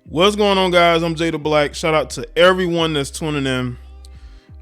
What's going on, guys? I'm Jaye the Black. Shout out to everyone that's tuning in.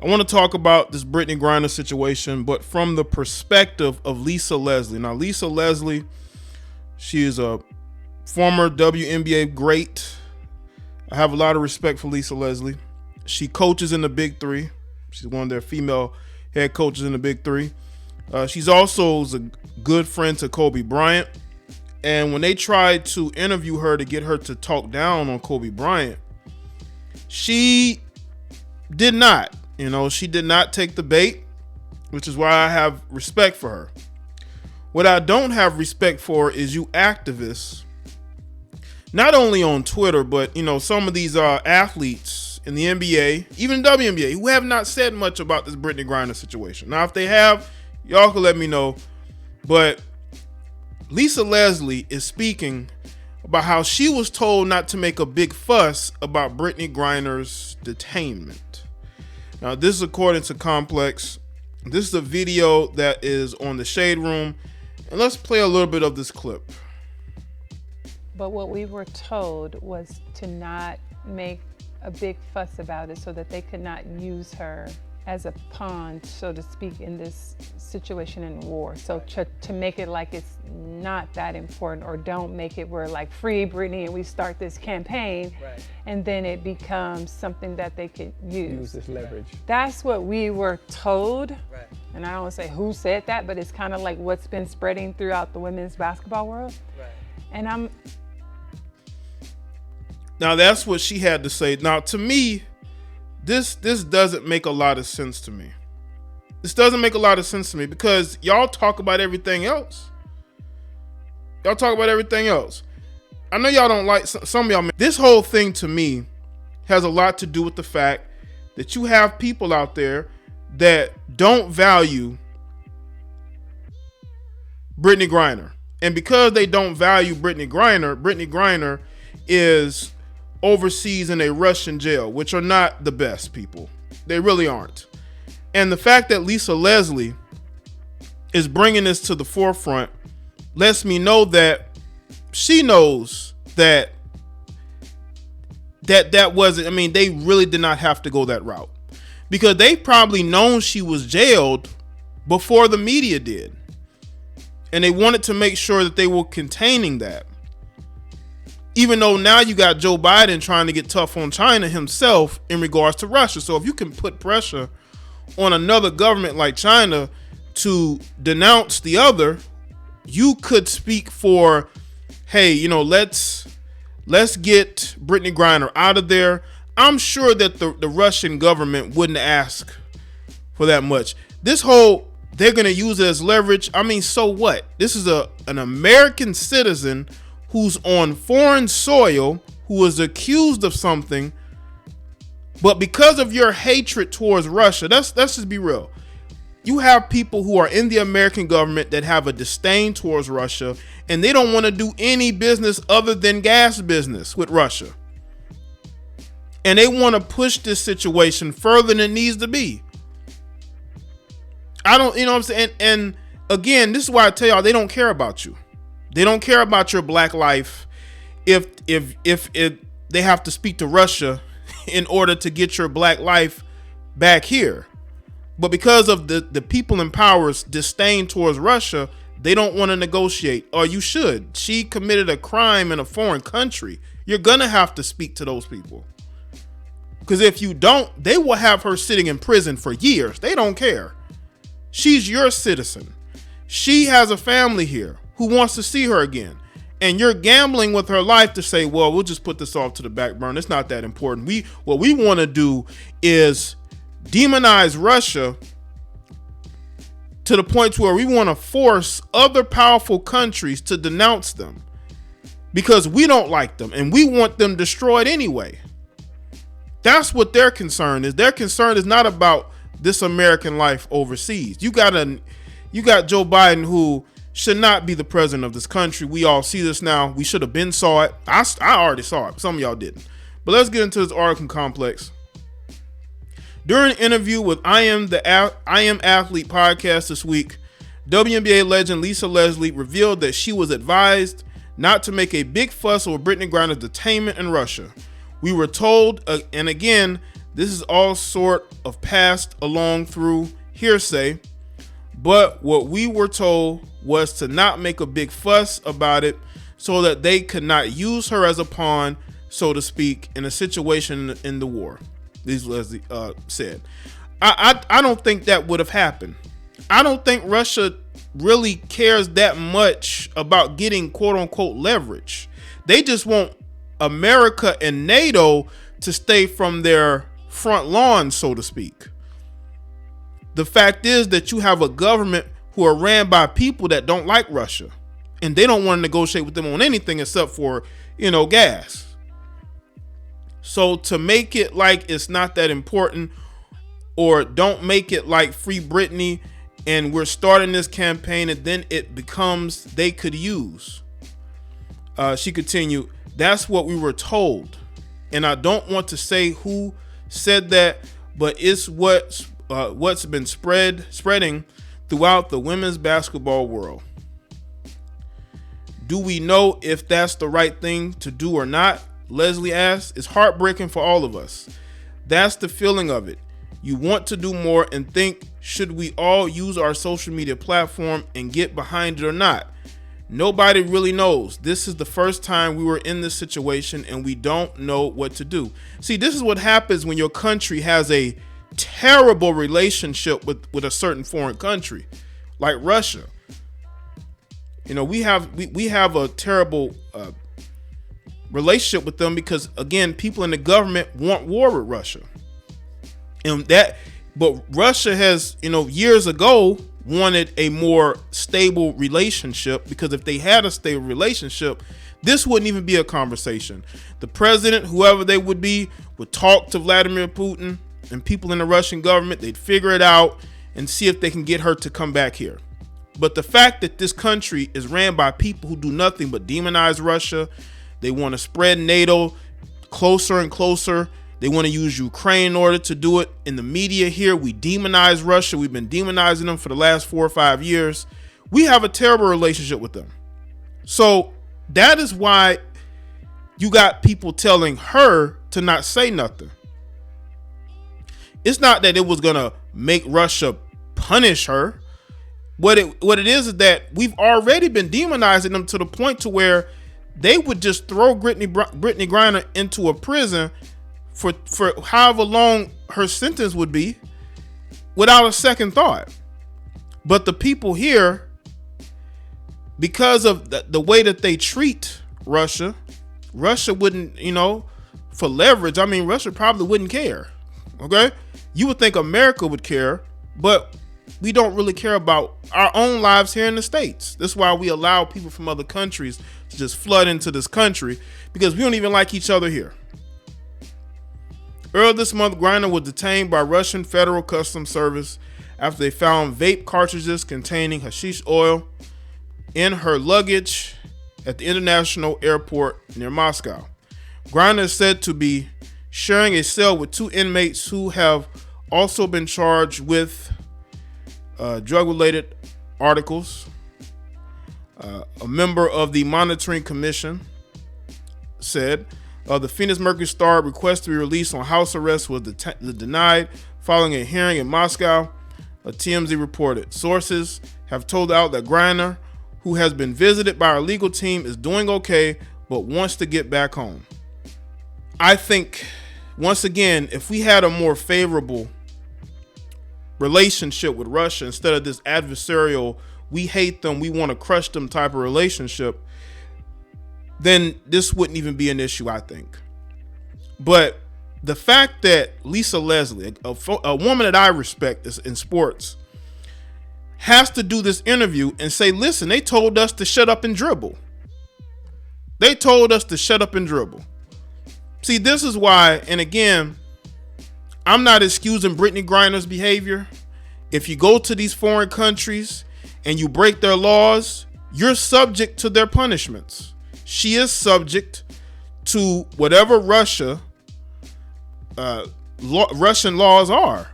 I want to talk about this Brittney Griner situation, but from the perspective of Lisa Leslie. Now, Lisa Leslie, she is a former WNBA great. I have a lot of respect for Lisa Leslie. She coaches in the Big Three. She's one of their female head coaches in the Big Three. She's also a good friend to Kobe Bryant. And when they tried to interview her to get her to talk down on Kobe Bryant, she did not. She did not take the bait, which is why I have respect for her. What I don't have respect for is you activists, not only on Twitter, but some of these athletes in the NBA, even WNBA, who have not said much about this Brittney Griner situation. Now, if they have, y'all can let me know. But Lisa Leslie is speaking about how she was told not to make a big fuss about Brittney Griner's detainment. Now, this is according to Complex. This is a video that is on the Shade Room. And let's play a little bit of this clip. But what we were told was to not make a big fuss about it so that they could not use her as a pawn, so to speak, in this situation in war. So to make it like it's not that important, or don't make it where like free Brittney and we start this campaign, right, and then it becomes something that they could use this leverage. That's what we were told. Right. And I don't want to say who said that, but it's kind of like what's been spreading throughout the women's basketball world. Right. And Now that's what she had to say. Now, to me, this doesn't make a lot of sense to me. This doesn't make a lot of sense to me because y'all talk about everything else. Y'all talk about everything else. I know y'all don't like some of y'all. This whole thing to me has a lot to do with the fact that you have people out there that don't value Brittney Griner. And because they don't value Brittney Griner is overseas in a Russian jail, which are not the best people. They really aren't. And the fact that Lisa Leslie is bringing this to the forefront lets me know that she knows that wasn't, they really did not have to go that route, because they probably known she was jailed before the media did. And they wanted to make sure that they were containing that. Even though now you got Joe Biden trying to get tough on China himself in regards to Russia. So if you can put pressure on another government like China to denounce the other, you could speak for, hey, let's get Brittney Griner out of there. I'm sure that the Russian government wouldn't ask for that much. This whole, they're going to use it as leverage. So what? This is an American citizen who's on foreign soil, who is accused of something, but because of your hatred towards Russia, let's just be real. You have people who are in the American government that have a disdain towards Russia, and they don't want to do any business other than gas business with Russia. And they want to push this situation further than it needs to be. I don't, what I'm saying? And again, this is why I tell y'all, they don't care about you. They don't care about your black life if they have to speak to Russia in order to get your black life back here. But because of the people in power's disdain towards Russia, they don't want to negotiate. Or you should. She committed a crime in a foreign country. You're going to have to speak to those people. Because if you don't, they will have her sitting in prison for years. They don't care. She's your citizen. She has a family here who wants to see her again. And you're gambling with her life to say, well, we'll just put this off to the back burner. It's not that important. What we want to do is demonize Russia to the point where we want to force other powerful countries to denounce them because we don't like them and we want them destroyed anyway. That's what their concern is. Their concern is not about this American life overseas. You got Joe Biden, who should not be the president of this country. We all see this now. We should have been saw it. I already saw it. Some of y'all didn't. But let's get into this article complex. During an interview with I Am Athlete podcast this week, WNBA legend Lisa Leslie revealed that she was advised not to make a big fuss over Brittney Griner's detainment in Russia. We were told, and again, this is all sort of passed along through hearsay, but what we were told was to not make a big fuss about it so that they could not use her as a pawn, so to speak, in a situation in the war. This Leslie said. I don't think that would have happened. I don't think Russia really cares that much about getting quote unquote leverage. They just want America and NATO to stay from their front lawn, so to speak. The fact is that you have a government who are ran by people that don't like Russia, and they don't want to negotiate with them on anything except for, gas. So to make it like it's not that important, or don't make it like free Brittney and we're starting this campaign and then it becomes they could use. She continued, that's what we were told. And I don't want to say who said that, but it's what's been spreading throughout the women's basketball world. Do we know if that's the right thing to do or not? Leslie asked. It's heartbreaking for all of us. That's the feeling of it. You want to do more and think, should we all use our social media platform and get behind it or not? Nobody really knows. This is the first time we were in this situation and we don't know what to do. See, this is what happens when your country has a terrible relationship with a certain foreign country, like Russia. We have a terrible relationship with them because, again, people in the government want war with Russia. But Russia has, years ago wanted a more stable relationship, because if they had a stable relationship, this wouldn't even be a conversation. The president, whoever they would be, would talk to Vladimir Putin and people in the Russian government. They'd figure it out and see if they can get her to come back here. But the fact that this country is ran by people who do nothing but demonize Russia, they want to spread NATO closer and closer. They want to use Ukraine in order to do it. In the media here, we demonize Russia. We've been demonizing them for the last 4 or 5 years. We have a terrible relationship with them. So that is why you got people telling her to not say nothing. It's not that it was going to make Russia punish her. What it is that we've already been demonizing them to the point to where they would just throw Brittney Griner into a prison for however long her sentence would be without a second thought. But the people here, because of the way that they treat Russia wouldn't, for leverage, Russia probably wouldn't care. Okay? You would think America would care, but we don't really care about our own lives here in the States. That's why we allow people from other countries to just flood into this country, because we don't even like each other here. Earlier this month, Griner was detained by Russian Federal Customs Service after they found vape cartridges containing hashish oil in her luggage at the international airport near Moscow. Griner is said to be sharing a cell with 2 inmates who have also been charged with drug-related articles. A member of the Monitoring Commission said the Phoenix Mercury Star request to be released on house arrest was denied following a hearing in Moscow, TMZ reported. Sources have told the outlet Griner, who has been visited by our legal team, is doing okay, but wants to get back home. I think, once again, if we had a more favorable relationship with Russia instead of this adversarial, we hate them, we want to crush them type of relationship, then this wouldn't even be an issue, I think. But the fact that Lisa Leslie, a woman that I respect in sports, has to do this interview and say, listen, they told us to shut up and dribble. They told us to shut up and dribble. See, this is why, and again, I'm not excusing Brittney Griner's behavior. If you go to these foreign countries and you break their laws, you're subject to their punishments. She is subject to whatever Russian laws are.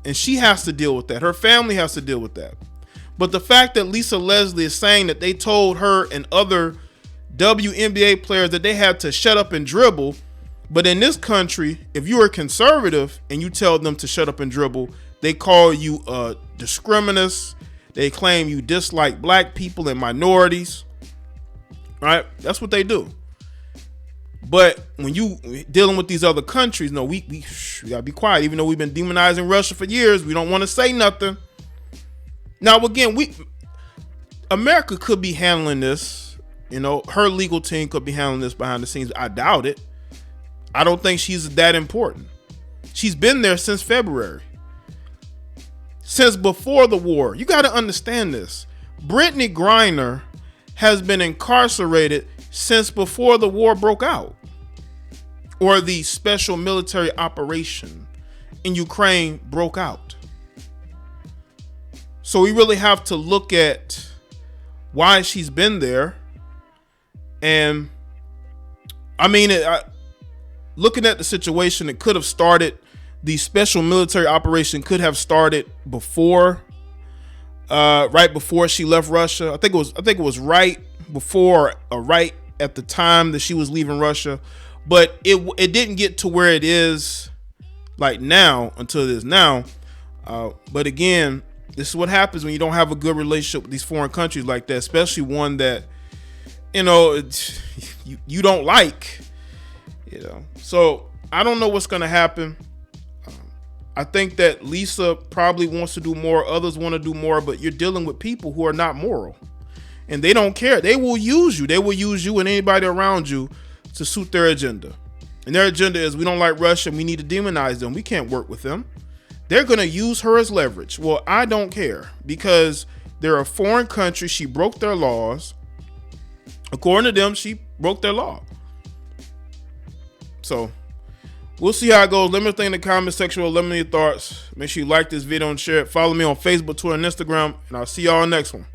And she has to deal with that. Her family has to deal with that. But the fact that Lisa Leslie is saying that they told her and other WNBA players that they had to shut up and dribble. But in this country, if you are conservative and you tell them to shut up and dribble, they call you a discriminant. They claim you dislike black people and minorities. Right? That's what they do. But when you dealing with these other countries, no, we gotta be quiet. Even though we've been demonizing Russia for years, we don't want to say nothing. Now, again, America could be handling this. You know, her legal team could be handling this behind the scenes. I doubt it. I don't think she's that important. She's been there since February. Since before the war. You got to understand this. Brittney Griner has been incarcerated since before the war broke out, or the special military operation in Ukraine broke out. So we really have to look at why she's been there. And I mean, looking at the situation, it could have started, the special military operation could have started before, right before she left Russia. I think it was right before or right at the time that she was leaving Russia, but it didn't get to where it is like now until it is now. But again, this is what happens when you don't have a good relationship with these foreign countries like that, especially one that, you know, you don't like, you know. So I don't know what's going to happen. I think that Lisa probably wants to do more. Others want to do more, but you're dealing with people who are not moral. And they don't care. They will use you. They will use you and anybody around you to suit their agenda. And their agenda is, we don't like Russia. We need to demonize them. We can't work with them. They're going to use her as leverage. Well, I don't care, because they're a foreign country. She broke their laws. According to them, she broke their law. So we'll see how it goes. Let me know in the comment section. Let me know your thoughts. Make sure you like this video and share it. Follow me on Facebook, Twitter, and Instagram. And I'll see y'all on the next one.